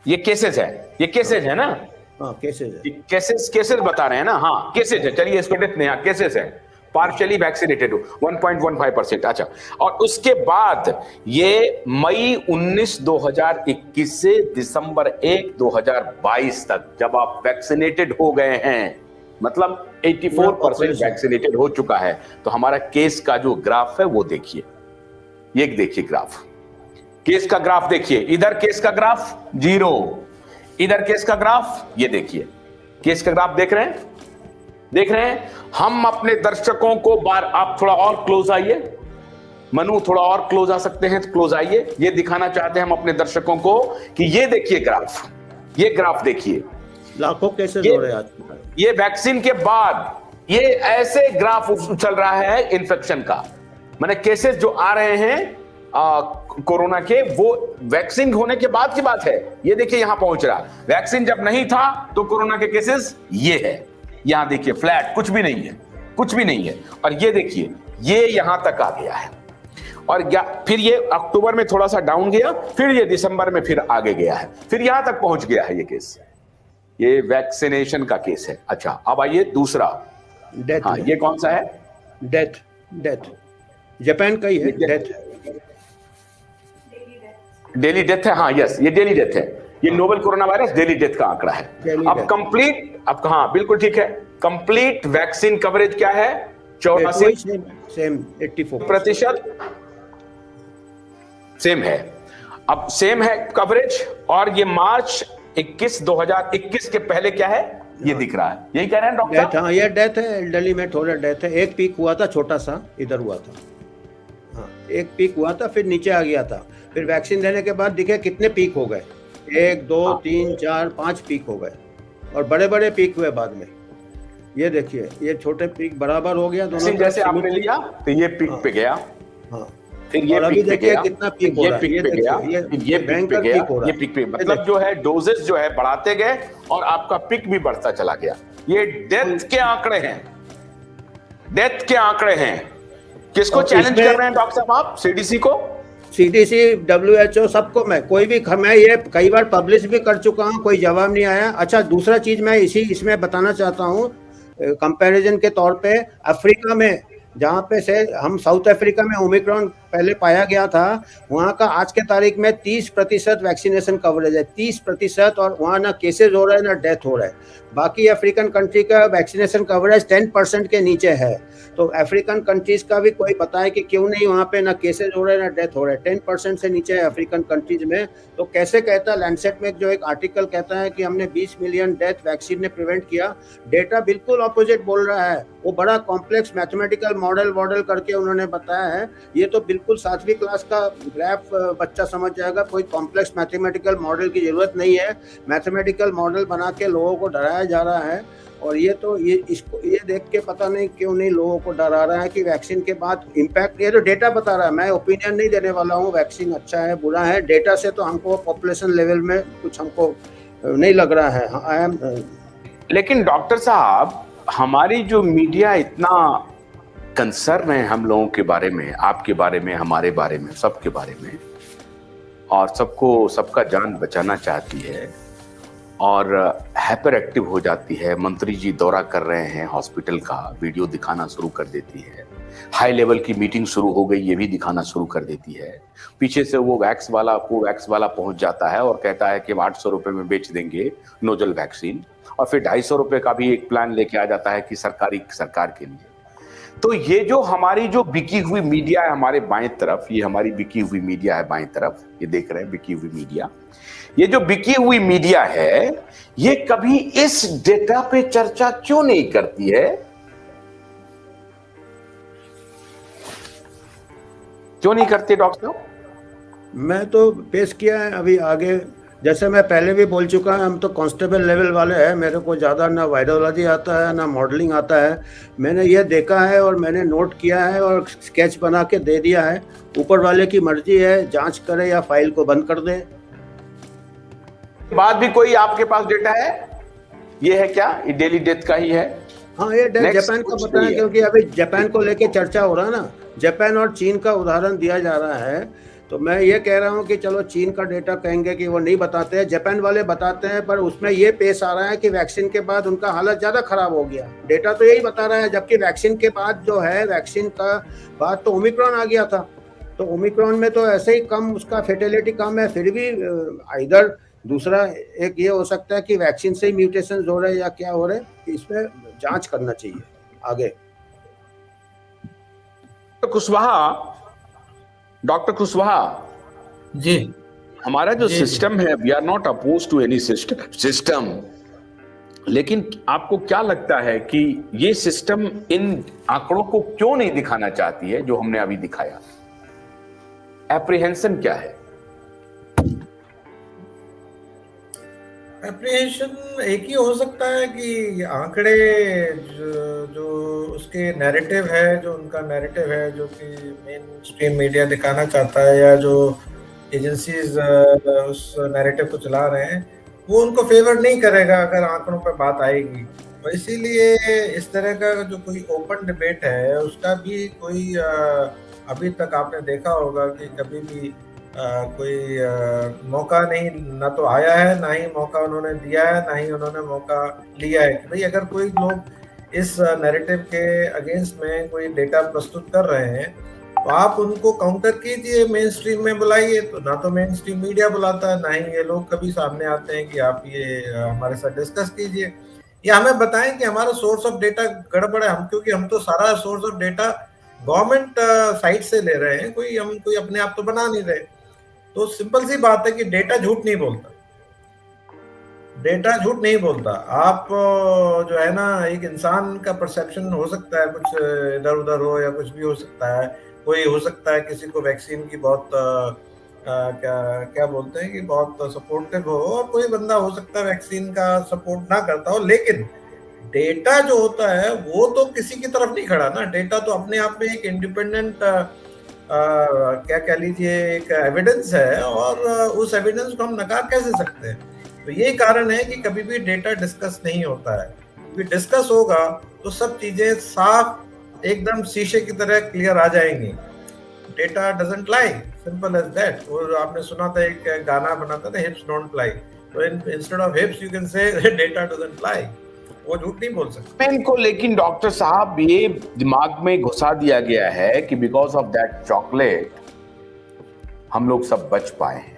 ये केसेस है, ये केसेस है ना, हाँ केसेस है, केसेस केसेस बता रहे हैं ना, हाँ केसेस है, चलिए इसको डेथ नहीं, हाँ केसेस है, पार्शियली वैक्सीनेटेड 1.15%। अच्छा, और उसके बाद ये मई 19 2021 से दिसंबर 1 2022 तक जब आप वैक्सीनेटेड हो गए हैं, मतलब 84% वैक्सीनेटेड हो चुका है, तो हमारा केस का जो ग्राफ है वो देखिए, ये देखिए ग्राफ, केस का ग्राफ देखिए, इधर केस का ग्राफ 0, इधर केस का ग्राफ, ये देखिए केस का ग्राफ देख रहे हैं, देख रहे हैं। हम अपने दर्शकों को आप थोड़ा और क्लोज आइए, मनु थोड़ा और क्लोज आ सकते हैं तो क्लोज आइए, ये दिखाना चाहते हैं हम अपने दर्शकों को कि ये देखिए ग्राफ, ये ग्राफ देखिए, लाखों केसेस हो रहे हैं आज। ये वैक्सीन के बाद ये ऐसे ग्राफ उछल रहा है इन्फेक्शन का, माने केसेस जो आ रहे हैं कोरोना के, वो वैक्सीन होने के बाद की बात है। ये देखिए यहां पहुंच रहा, वैक्सीन जब नहीं था तो कोरोना के केसेस ये है, यहां देखिए फ्लैट, कुछ भी नहीं है, कुछ भी नहीं है, और ये देखिए ये यहां तक आ गया है, और फिर ये अक्टूबर में थोड़ा सा डाउन गया, फिर ये दिसंबर में फिर आगे गया है, फिर यहां तक पहुंच गया है ये केस, ये वैक्सीनेशन का केस है। अच्छा, अब आइए दूसरा, डेथ, हाँ ये कौन सा है? डेथ, डेथ जापान का ही है, डेथ, डेली डेथ है, हाँ यस, ये डेली डेथ है, ये novel corona virus daily death का आंकड़ा है। अब कंप्लीट, अब हाँ बिल्कुल ठीक है, कंप्लीट वैक्सीन कवरेज क्या है? 84 सेम 84% सेम है, अब सेम है कवरेज, और ये मार्च 2021 के पहले क्या है ये दिख रहा है, यही कह रहे हैं डॉक्टर साहब? हाँ ये डेथ है, दिल्ली में थोड़ा डेथ है, एक पीक हुआ था छोटा सा, इधर हुआ था, हाँ एक पीक हुआ था, फिर नीचे आ गया था, फिर वैक्सीन देने के बाद दिखे कितने पीक हो गए, 1 2 3 4 5 पीक हो गए, और बड़े बड़े पीक हुए बाद में। ये देखिए ये छोटे पीक बराबर हो गया दोनों, जैसे आपने लिया तो ये पीक पे गया, हाँ फिर ये अभी देखिए कितना पीक हो रहा है, ये पीक पे गया, ये पीक पे, मतलब जो है डोजेस जो है बढ़ाते गए और आपका पीक भी बढ़ता चला गया। ये डेथ के आंकड़े हैं, डेथ के आंकड़े हैं। किसको चैलेंज कर रहे हैं डॉक्टर साहब आप? सीडीसी को? सीडीसी, WHO, सबको मैं ये कई बार पब्लिश भी कर चुका हूँ, कोई जवाब नहीं आया। अच्छा, दूसरा चीज मैं इसमें बताना चाहता हूँ कंपैरिजन के तौर पे, अफ्रीका में जहाँ पे से हम साउथ अफ्रीका में ओमिक्रॉन पहले पाया गया था, वहाँ का आज के तारीख में 30% वैक्सीनेशन कवरेज है, 30%, और वहाँ ना केसेज हो रहा है ना डेथ हो रहा है। बाकी अफ्रीकन कंट्री का वैक्सीनेशन कवरेज 10% के नीचे है, तो अफ्रीकन कंट्रीज का भी कोई बताए कि क्यों नहीं वहाँ पे ना केसेज हो रहे हैं ना डेथ हो रहा है, 10% से नीचे है अफ्रीकन कंट्रीज में। तो कैसे कहता है लैंडसेट में जो एक आर्टिकल कहता है कि हमने 20 मिलियन डेथ वैक्सीन ने प्रिवेंट किया, डेटा बिल्कुल ऑपोजिट बोल रहा है। वो बड़ा कॉम्प्लेक्स मैथमेटिकल मॉडल करके उन्होंने बताया है, ये तो बिल्कुल 7वीं क्लास का ग्राफ बच्चा समझ जाएगा, कोई कॉम्प्लेक्स मैथमेटिकल मॉडल की जरूरत नहीं है। मैथमेटिकल मॉडल बना के लोगों को डराया जा रहा है, और ये तो ये देख के पता नहीं क्यों नहीं लोगों को डरा रहा है कि वैक्सीन के बाद इम्पैक्ट, ये तो डेटा बता रहा है, मैं ओपिनियन नहीं देने वाला हूँ वैक्सीन अच्छा है बुरा है, डेटा से तो हमको पॉपुलेशन लेवल में कुछ हमको नहीं लग रहा है। आई एम लेकिन डॉक्टर साहब, हमारी जो मीडिया इतना कंसर्न है हम लोगों के बारे में, आपके बारे में, हमारे बारे में, सबके बारे में, और सबका जान बचाना चाहती है, और हाइपर एक्टिव हो जाती है। मंत्री जी दौरा कर रहे हैं हॉस्पिटल का, वीडियो दिखाना शुरू कर देती है, हाई लेवल की मीटिंग शुरू हो गई ये भी दिखाना शुरू कर देती है। पीछे से वो वैक्स वाला पहुंच जाता है और कहता है कि 800 रुपए में बेच देंगे नोजल वैक्सीन, और फिर 250 रुपए का भी एक प्लान लेके आ जाता है कि सरकार के लिए। तो ये जो हमारी जो बिकी हुई मीडिया है हमारे बाएं तरफ, ये हमारी बिकी हुई मीडिया है बाएं तरफ, ये देख रहे हैं बिकी हुई मीडिया, ये जो बिकी हुई मीडिया है ये कभी इस डेटा पे चर्चा क्यों नहीं करती है? क्यों नहीं करते डॉक्टर साहब? मैं तो पेश किया है अभी आगे, जैसे मैं पहले भी बोल चुका हूं, हम तो कांस्टेबल लेवल वाले हैं, मेरे को ज़्यादा ना वायरोलॉजी आता है ना मॉडलिंग आता है। मैंने ये देखा है और मैंने नोट किया है और स्केच बना के दे दिया है, ऊपर वाले की मर्जी है, जांच करे या फाइल को बंद कर दे। बाद भी कोई आपके पास डेटा है? ये है क्या, ये डेली डेथ का ही है? हाँ ये जापान का पता है, क्योंकि अभी जापान को लेके चर्चा हो रहा है ना, जापान और चीन का उदाहरण दिया जा रहा है। तो मैं ये कह रहा हूँ कि चलो चीन का डेटा कहेंगे कि वो नहीं बताते हैं, जापान वाले बताते हैं, पर उसमें ये पेश आ रहा है कि वैक्सीन के बाद उनका हालत ज़्यादा खराब हो गया। डेटा तो यही बता रहा है, जबकि वैक्सीन के बाद जो है, वैक्सीन का बाद तो ओमिक्रॉन आ गया था, तो ओमिक्रॉन में तो ऐसे ही कम उसका फेटेलिटी कम है, फिर भी इधर दूसरा एक ये हो सकता है कि वैक्सीन से ही म्यूटेशन हो रहे हैं या क्या हो रहे हैं, इसमें जांच करना चाहिए आगे। डॉक्टर कुशवाहा, जी हमारा जो जी सिस्टम है, we are not oppose to any system, लेकिन आपको क्या लगता है कि ये सिस्टम इन आंकड़ों को क्यों नहीं दिखाना चाहती है जो हमने अभी दिखाया? एप्रीहेंशन क्या है? एप्रीहेंशन एक ही हो सकता है कि आंकड़े जो उसके नैरेटिव है, जो उनका नैरेटिव है, जो कि मेन स्ट्रीम मीडिया दिखाना चाहता है, या जो एजेंसीज उस नैरेटिव को चला रहे हैं, वो उनको फेवर नहीं करेगा अगर आंकड़ों पर बात आएगी। तो इसीलिए इस तरह का जो कोई ओपन डिबेट है उसका भी कोई अभी तक आपने देखा होगा कि कभी भी कोई मौका नहीं, ना तो आया है, ना ही मौका उन्होंने दिया है, ना ही उन्होंने मौका लिया है कि भाई अगर कोई लोग इस नैरेटिव के अगेंस्ट में कोई डेटा प्रस्तुत कर रहे हैं तो आप उनको काउंटर कीजिए, मेन स्ट्रीम में बुलाइए। तो ना तो मेन स्ट्रीम मीडिया बुलाता है, ना ही ये लोग कभी सामने आते हैं कि आप ये हमारे साथ डिस्कस कीजिए या हमें बताएं कि हमारा सोर्स ऑफ डेटा गड़बड़ है। हम क्योंकि हम तो सारा source of data government site से ले रहे हैं, कोई अपने आप तो बना नहीं रहे। तो सिंपल सी बात है कि डेटा झूठ नहीं बोलता, डेटा झूठ नहीं बोलता। आप जो है ना, एक इंसान का परसेप्शन हो सकता है कुछ इधर उधर हो, या कुछ भी हो सकता है। कोई हो सकता है किसी को वैक्सीन की बहुत क्या बोलते हैं कि बहुत सपोर्टिव हो, और कोई बंदा हो सकता है वैक्सीन का सपोर्ट ना करता हो। लेकिन डेटा जो होता है वो तो किसी की तरफ नहीं खड़ा ना। डेटा तो अपने आप में एक इंडिपेंडेंट क्या कह लीजिए, एक एविडेंस है, और उस एविडेंस को हम नकार कैसे सकते हैं। तो यही कारण है कि कभी भी डेटा डिस्कस नहीं होता है। क्योंकि डिस्कस होगा तो सब चीजें साफ एकदम शीशे की तरह क्लियर आ जाएंगी। Data doesn't lie, simple as that. और आपने सुना था, एक गाना बना था, हिप्स डोंट लाई। तो instead of hips you can say data doesn't lie. वो झूठ नहीं बोल सकते इनको। लेकिन डॉक्टर साहब, ये दिमाग में घुसा दिया गया है कि बिकॉज ऑफ दैट चॉकलेट हम लोग सब बच पाए हैं।